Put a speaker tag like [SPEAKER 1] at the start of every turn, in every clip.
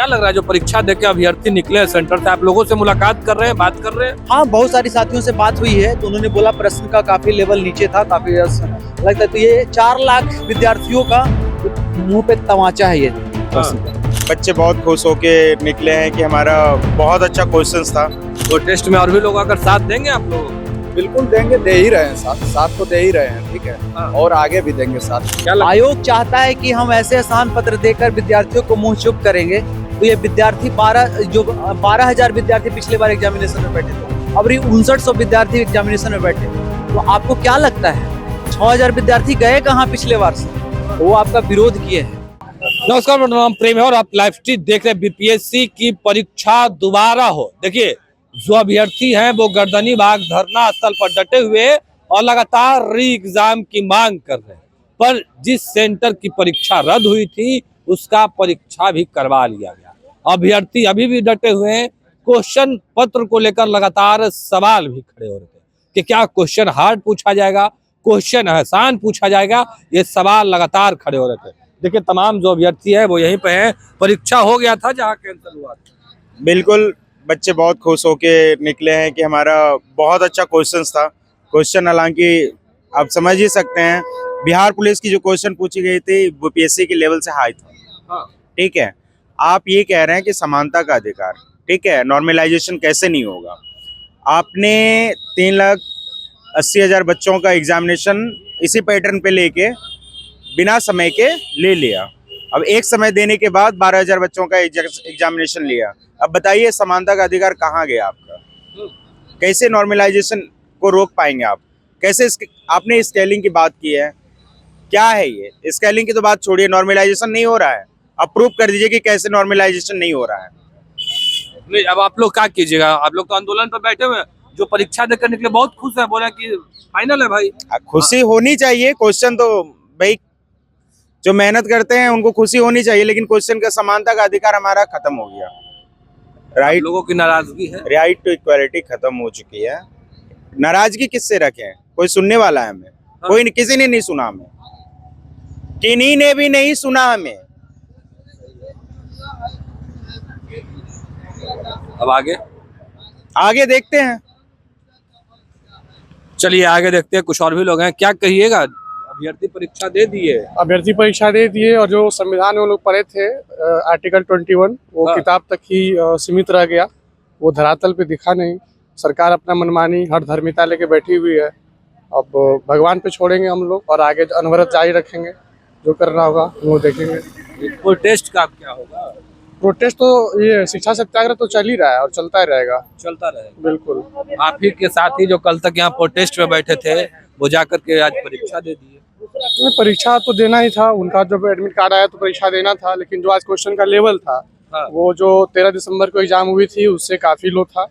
[SPEAKER 1] क्या लग रहा है जो परीक्षा देके अभ्यर्थी निकले हैं सेंटर से, आप लोगों से मुलाकात कर रहे हैं, बात कर रहे हैं?
[SPEAKER 2] हाँ, बहुत सारी साथियों से बात हुई है तो उन्होंने बोला प्रश्न का काफी लेवल नीचे था, काफी लगता है। तो ये 4 लाख विद्यार्थियों का मुंह पे तमाचा है ये प्रश्न का।
[SPEAKER 3] बच्चे बहुत खुश होके निकले हैं कि हमारा बहुत अच्छा क्वेश्चन था।
[SPEAKER 1] तो टेस्ट में और भी लोग अगर साथ देंगे आप लोग?
[SPEAKER 4] बिल्कुल देंगे, दे ही रहे हैं साथ तो दे ही रहे हैं, ठीक है।
[SPEAKER 1] हाँ।
[SPEAKER 4] और आगे भी देंगे साथ।
[SPEAKER 1] क्या
[SPEAKER 2] आयोग चाहता है कि हम ऐसे आसान पत्र देकर विद्यार्थियों को मुंह चुप करेंगे। तो ये विद्यार्थी 12,000 विद्यार्थी पिछले बार एग्जामिनेशन में बैठे थे, अब 5900 विद्यार्थी एग्जामिनेशन में बैठे। तो आपको क्या लगता है 6000 विद्यार्थी गए कहाँ पिछले बार से? वो आपका विरोध किए हैं।
[SPEAKER 1] नमस्कार, मेरा नाम प्रेम है और आप लाइव स्ट्रीम देख रहे हैं। बीपीएससी की परीक्षा दोबारा हो। देखिए, जो अभ्यर्थी हैं वो गर्दनी बाग धरना स्थल पर डटे हुए और लगातार री एग्जाम की मांग कर रहे हैं। पर जिस सेंटर की परीक्षा रद्द हुई थी उसका परीक्षा भी करवा लिया गया। अभ्यर्थी अभी भी डटे हुए हैं। क्वेश्चन पत्र को लेकर लगातार सवाल भी खड़े हो रहे थे कि क्या क्वेश्चन हार्ड पूछा जाएगा, क्वेश्चन आसान पूछा जाएगा। ये सवाल लगातार खड़े हो रहे थे। देखिए, तमाम जो अभ्यर्थी है वो यहीं पे हैं। परीक्षा हो गया था जहाँ कैंसिल हुआ था।
[SPEAKER 3] बिल्कुल, बच्चे बहुत खुश होके निकले हैं कि हमारा बहुत अच्छा क्वेश्चन था। क्वेश्चन हालांकि आप समझ ही सकते हैं, बिहार पुलिस की जो क्वेश्चन पूछी गई थी वो बीपीएससी के लेवल से हाई था। ठीक है, आप ये कह रहे हैं कि समानता का अधिकार, ठीक है, नॉर्मलाइजेशन कैसे नहीं होगा। आपने 3,80,000 बच्चों का एग्जामिनेशन इसी पैटर्न पे लेके बिना समय के ले लिया। अब एक समय देने के बाद 12,000 बच्चों का एग्जामिनेशन लिया। अब बताइए समानता का अधिकार कहाँ गया आपका? कैसे नॉर्मलाइजेशन को रोक पाएंगे आप? कैसे आपने स्केलिंग की बात की है, क्या है ये? स्केलिंग की तो बात छोड़िए, नॉर्मलाइजेशन नहीं हो रहा है। आप प्रूव कर दीजिए कि कैसे नॉर्मलाइजेशन नहीं हो रहा है।
[SPEAKER 1] नहीं, अब आप लोग क्या कीजिएगा? आप लोग तो आंदोलन पर बैठे हुए हैं। जो परीक्षा देकर निकले बहुत खुश है, बोले कि फाइनल है भाई।
[SPEAKER 3] खुशी होनी चाहिए। क्वेश्चन तो भाई जो मेहनत करते हैं उनको खुशी होनी चाहिए, लेकिन क्वेश्चन का समानता का अधिकार हमारा खत्म हो गया। राइट,
[SPEAKER 1] लोगों की नाराजगी है।
[SPEAKER 3] राइट टू इक्वालिटी खत्म हो चुकी है। नाराजगी किससे रखें? कोई सुनने वाला है हमें? कोई किसी ने नहीं सुना हमें, किन्हीं ने भी नहीं सुना हमें।
[SPEAKER 1] अब आगे
[SPEAKER 3] देखते हैं।
[SPEAKER 1] चलिए आगे देखते हैं। कुछ और भी लोग हैं, क्या कहिएगा? अभ्यर्थी परीक्षा दे दिए।
[SPEAKER 5] अभ्यर्थी परीक्षा दे दिए और जो संविधान में वो लोग पढ़े थे आर्टिकल 21 वो
[SPEAKER 1] हाँ।
[SPEAKER 5] किताब तक ही सीमित रह गया। वो धरातल पे दिखा नहीं। सरकार अपना मनमानी हर धर्मिता लेके बैठी हुई है। अब भगवान पे छोड़ेंगे हम लोग और आगे अनवरत जारी रखेंगे। जो करना होगा वो देखेंगे।
[SPEAKER 1] प्रोटेस्ट का क्या होगा?
[SPEAKER 5] प्रोटेस्ट तो ये शिक्षा सत्याग्रह तो चल ही रहा है और चलता ही रहेगा।
[SPEAKER 1] चलता रहेगा।
[SPEAKER 5] बिल्कुल।
[SPEAKER 1] आप ही के साथ ही जो कल तक यहाँ प्रोटेस्ट में बैठे थे वो जाकर के आज परीक्षा दे दिए।
[SPEAKER 5] परीक्षा तो देना ही था। उनका जब एडमिट कार्ड आया तो परीक्षा देना था, लेकिन जो आज क्वेश्चन का लेवल था
[SPEAKER 1] हाँ।
[SPEAKER 5] वो जो 13 दिसंबर को एग्जाम हुई थी उससे काफी लो था।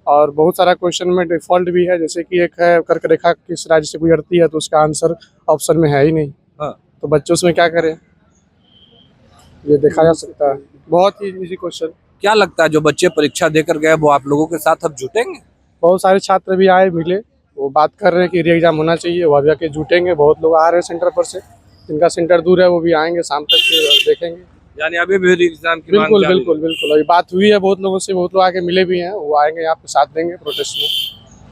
[SPEAKER 5] और बहुत सारा क्वेश्चन में डिफॉल्ट भी है, जैसे कि एक है कर्क रेखा किस राज्य से गुजरती है, तो उसका आंसर ऑप्शन में है ही नहीं।
[SPEAKER 1] हाँ।
[SPEAKER 5] तो बच्चे उसमें क्या करें, ये देखा जा सकता है। बहुत ही इजी क्वेश्चन।
[SPEAKER 1] क्या लगता है जो बच्चे परीक्षा देकर गए वो आप लोगों के साथ अब जुटेंगे?
[SPEAKER 5] बहुत सारे छात्र भी आए मिले, वो बात कर रहे हैं कि री एग्जाम होना चाहिए, वो अभी आके जुटेंगे। बहुत लोग आ रहे हैं सेंटर पर से, जिनका सेंटर दूर है वो भी आएंगे, शाम तक देखेंगे।
[SPEAKER 1] यानी अभी भी एग्जाम की मांग
[SPEAKER 5] बिल्कुल
[SPEAKER 1] जारी है।
[SPEAKER 5] बिल्कुल बिल्कुल। अभी बात हुई है बहुत लोगों से, बहुत लोग आके मिले भी हैं, वो आएंगे यहाँ पे साथ देंगे प्रोटेस्ट में।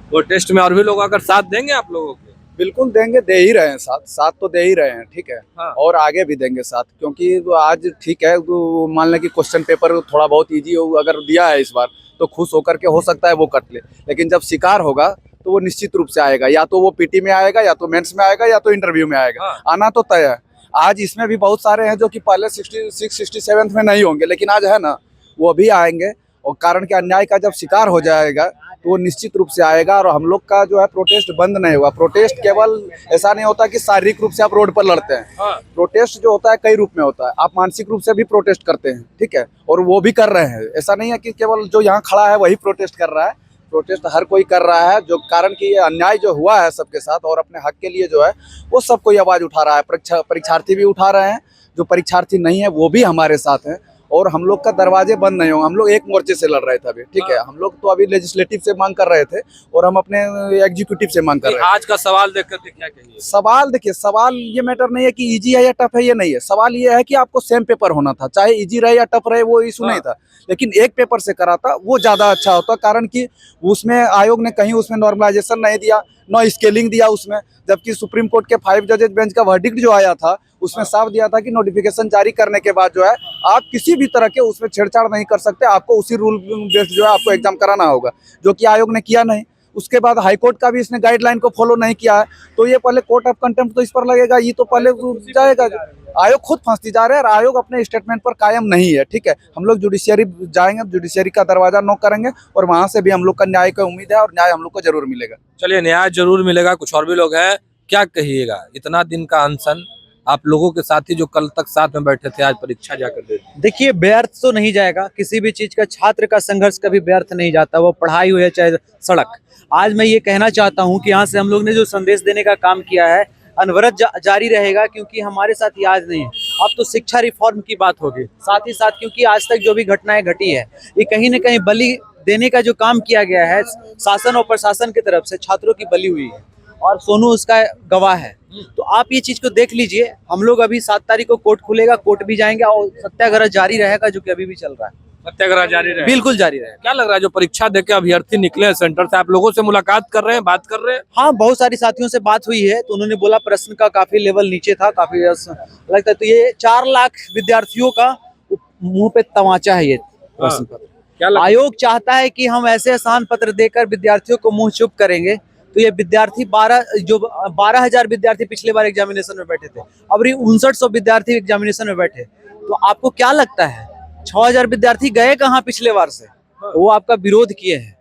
[SPEAKER 1] प्रोटेस्ट में और भी लोग अगर साथ देंगे आप लोगों के?
[SPEAKER 4] बिल्कुल देंगे, दे ही रहे हैं साथ तो दे ही रहे हैं, ठीक है।
[SPEAKER 1] हाँ।
[SPEAKER 4] और आगे भी देंगे साथ, क्योंकि तो आज ठीक है, तो मान लें कि क्वेश्चन पेपर थोड़ा बहुत इजी हो अगर दिया है इस बार तो खुश होकर के हो सकता है वो कट ले। लेकिन जब शिकार होगा तो वो निश्चित रूप से आएगा, या तो वो पीटी में आएगा, या तो मेंस में आएगा, या तो इंटरव्यू में आएगा।
[SPEAKER 1] हाँ।
[SPEAKER 4] आना तो तय है। आज इसमें भी बहुत सारे हैं जो कि पहले 67 में नहीं होंगे, लेकिन आज है ना, वो भी आएंगे। और कारण कि अन्याय का जब शिकार हो जाएगा तो वो निश्चित रूप से आएगा। और हम लोग का जो है प्रोटेस्ट बंद नहीं हुआ। प्रोटेस्ट केवल ऐसा नहीं होता कि शारीरिक रूप से आप रोड पर लड़ते हैं।
[SPEAKER 1] हाँ।
[SPEAKER 4] प्रोटेस्ट जो होता है कई रूप में होता है। आप मानसिक रूप से भी प्रोटेस्ट करते हैं, ठीक है, और वो भी कर रहे हैं। ऐसा नहीं है कि केवल जो यहाँ खड़ा है वही प्रोटेस्ट कर रहा है। प्रोटेस्ट हर कोई कर रहा है, जो कारण कि ये अन्याय जो हुआ है सबके साथ, और अपने हक के लिए जो है वो सब कोई आवाज़ उठा रहा है। परीक्षार्थी भी उठा रहे हैं, जो परीक्षार्थी नहीं है वो भी हमारे साथ हैं। और हम लोग का दरवाजे बंद नहीं होंगे। हम लोग एक मोर्चे से लड़ रहे थे अभी, ठीक है। हम लोग तो अभी लेजिस्लेटिव से मांग कर रहे थे और हम अपने एग्जीक्यूटिव से मांग कर रहे थे।
[SPEAKER 1] आज का सवाल देख करके क्या कहिए?
[SPEAKER 4] सवाल देखिए, सवाल ये मैटर नहीं है कि इजी है या टफ है, ये नहीं है। सवाल ये है कि आपको सेम पेपर होना था, चाहे इजी रहे या टफ रहे, वो इशू नहीं था। लेकिन एक पेपर से करा था वो ज्यादा अच्छा होता, कारण कि उसमें आयोग ने कहीं उसमें नॉर्मलाइजेशन नहीं दिया, नो स्केलिंग दिया उसमें। जबकि सुप्रीम कोर्ट के 5 जजेस बेंच का वर्डिक्ट जो आया था उसमें साफ दिया था कि नोटिफिकेशन जारी करने के बाद जो है आप किसी भी तरह के उसमें छेड़छाड़ नहीं कर सकते, आपको उसी रूल बेस्ड जो है आपको एग्जाम कराना होगा, जो कि आयोग ने किया नहीं। उसके बाद हाईकोर्ट का भी इसने गाइडलाइन को फॉलो नहीं किया है, तो ये पहले कोर्ट ऑफ कंटेम्प्ट तो इस पर लगेगा, ये तो पहले जाएगा। आयोग खुद फंसती जा रहा है और आयोग अपने स्टेटमेंट पर कायम नहीं है, ठीक है। हम लोग जुडिशियरी जाएंगे, जुडिशियरी का दरवाजा नॉक करेंगे और वहां से भी हम लोग का न्याय का उम्मीद है और न्याय हम लोग को जरूर मिलेगा।
[SPEAKER 1] चलिए, न्याय जरूर मिलेगा। कुछ और भी लोग हैं, क्या कहिएगा? इतना दिन का अनशन, आप लोगों के साथी जो कल तक साथ में बैठे थे आज परीक्षा जाकर दे।
[SPEAKER 2] देखिए, व्यर्थ तो नहीं जाएगा किसी भी चीज का। छात्र का संघर्ष कभी व्यर्थ नहीं जाता, वो पढ़ाई हो या चाहे सड़क। आज मैं ये कहना चाहता हूँ कि यहाँ से हम लोग ने जो संदेश देने का काम किया है अनवरत जारी रहेगा, क्योंकि हमारे साथ ये आज नहीं है। अब तो शिक्षा रिफॉर्म की बात होगी, साथ ही साथ क्योंकि आज तक जो भी घटनाएं घटी है ये कहीं न कहीं बलि देने का जो काम किया गया है शासन और प्रशासन की तरफ से, छात्रों की बलि हुई है और सोनू उसका गवाह है। तो आप ये चीज को देख लीजिए। हम लोग अभी 7 तारीख को कोर्ट खुलेगा, कोर्ट भी जाएंगे और सत्याग्रह जारी रहेगा, जो कि अभी भी चल रहा है।
[SPEAKER 1] सत्याग्रह जारी रहे?
[SPEAKER 2] बिल्कुल जारी रहेगा।
[SPEAKER 1] क्या लग रहा है, जो परीक्षा देके अभ्यर्थी निकले हैं सेंटर से, आप लोगों से मुलाकात कर रहे हैं, बात कर रहे हैं?
[SPEAKER 2] हाँ, बहुत सारी साथियों से बात हुई है, तो उन्होंने बोला प्रश्न का काफी लेवल नीचे था, काफी लगता है। तो ये 4 लाख विद्यार्थियों का मुंह पे तमाचा है ये प्रश्न पत्र।
[SPEAKER 1] क्या
[SPEAKER 2] आयोग चाहता है कि हम ऐसे आसान पत्र देकर विद्यार्थियों को मुंह चुप करेंगे, तो ये विद्यार्थी 12,000 विद्यार्थी पिछले बार एग्जामिनेशन में बैठे थे, अब 5900 विद्यार्थी एग्जामिनेशन में बैठे। तो आपको क्या लगता है 6000 विद्यार्थी गए कहाँ पिछले बार से? वो आपका विरोध किए हैं,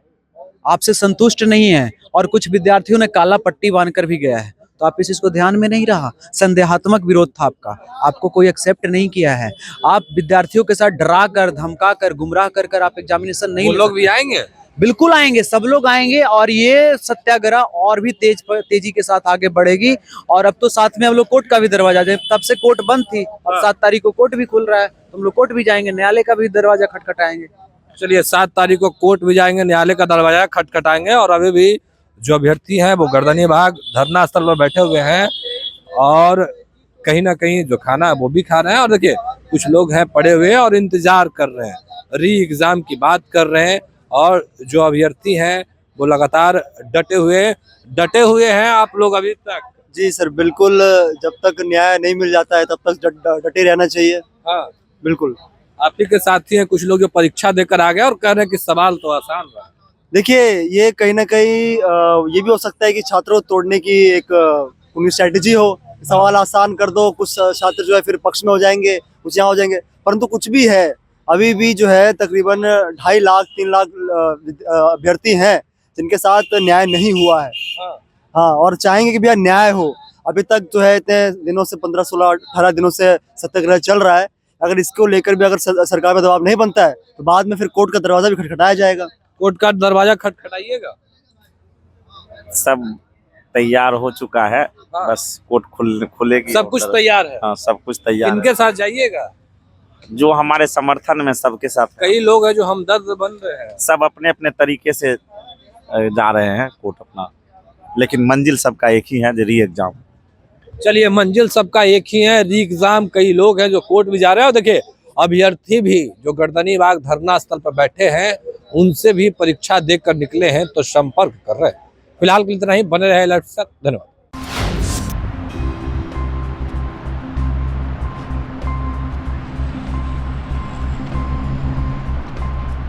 [SPEAKER 2] आपसे संतुष्ट नहीं है और कुछ विद्यार्थियों ने काला पट्टी बांधकर भी गया है। तो आप इस चीज को ध्यान में नहीं रहा, संदेहात्मक विरोध था आपका, आपको कोई एक्सेप्ट नहीं किया है। आप विद्यार्थियों के साथ डरा कर, धमका कर, गुमराह कर आप एग्जामिनेशन नहीं।
[SPEAKER 1] वो लोग भी आएंगे?
[SPEAKER 2] बिल्कुल आएंगे, सब लोग आएंगे और ये सत्याग्रह और भी तेजी के साथ आगे बढ़ेगी। और अब तो साथ में हम लोग कोर्ट का भी दरवाजा, तब से कोर्ट बंद थी, अब 7 तारीख को कोर्ट भी खुल रहा है, तो हम लोग कोर्ट भी जाएंगे, न्यायालय का भी दरवाजा खटखटाएंगे।
[SPEAKER 1] चलिए, 7 तारीख को कोर्ट भी जाएंगे, न्यायालय का दरवाजा खटखटाएंगे। और अभी भी जो अभ्यर्थी हैं वो गर्दनी भाग धरना स्थल पर बैठे हुए हैं और कहीं ना कहीं जो खाना है वो भी खा रहे हैं। और देखिए, कुछ लोग हैं पड़े हुए और इंतजार कर रहे हैं, री एग्जाम की बात कर रहे हैं। और जो अभ्यर्थी हैं वो लगातार डटे हुए हैं। आप लोग अभी तक?
[SPEAKER 6] जी सर, बिल्कुल। जब तक न्याय नहीं मिल जाता है तब तक डटे रहना चाहिए।
[SPEAKER 1] हाँ,
[SPEAKER 6] बिल्कुल।
[SPEAKER 1] आप ही के साथी हैं कुछ लोग जो परीक्षा देकर आ गए और कह रहे हैं कि सवाल तो आसान रहा।
[SPEAKER 6] देखिए, ये कहीं ना कहीं ये भी हो सकता है कि छात्रों तोड़ने की एक पूरी स्ट्रेटेजी हो, सवाल आसान कर दो, कुछ छात्र जो है फिर पक्ष में हो जाएंगे, कुछ यहाँ हो जाएंगे। परंतु कुछ भी है, अभी भी जो है तकरीबन 2.5 लाख 3 लाख अभ्यर्थी हैं जिनके साथ न्याय नहीं हुआ है। हाँ, और चाहेंगे कि भैया न्याय हो। अभी तक जो है इतने दिनों से 15, 16, 18 दिनों से सत्याग्रह चल रहा है। अगर इसको लेकर भी अगर सरकार में दबाव नहीं बनता है तो बाद में फिर कोर्ट का दरवाजा भी खटखटाया जाएगा।
[SPEAKER 1] कोर्ट का दरवाजा खटखटाइएगा?
[SPEAKER 7] सब तैयार हो चुका है।
[SPEAKER 1] हाँ।
[SPEAKER 7] बस कोर्ट खुलेगी।
[SPEAKER 1] सब कुछ तैयार है?
[SPEAKER 7] हाँ, सब कुछ तैयार
[SPEAKER 1] इनके
[SPEAKER 7] है।
[SPEAKER 1] साथ जाइएगा?
[SPEAKER 7] जो हमारे समर्थन में सबके साथ है।
[SPEAKER 1] कई लोग हैं जो हमदर्द बन रहे हैं।
[SPEAKER 7] सब अपने अपने तरीके से जा रहे हैं कोर्ट अपना, लेकिन मंजिल सबका एक ही है, री एग्जाम।
[SPEAKER 1] चलिए, मंजिल सबका एक ही है, री एग्जाम। कई लोग हैं जो कोर्ट भी जा रहे हैं। और देखिए, अभ्यर्थी भी जो गर्दनी बाग धरना स्थल पर बैठे हैं उनसे भी परीक्षा देकर निकले हैं तो संपर्क कर रहे हैं। फिलहाल के लिए इतना ही। बने रहे अलर्ट के साथ। धन्यवाद।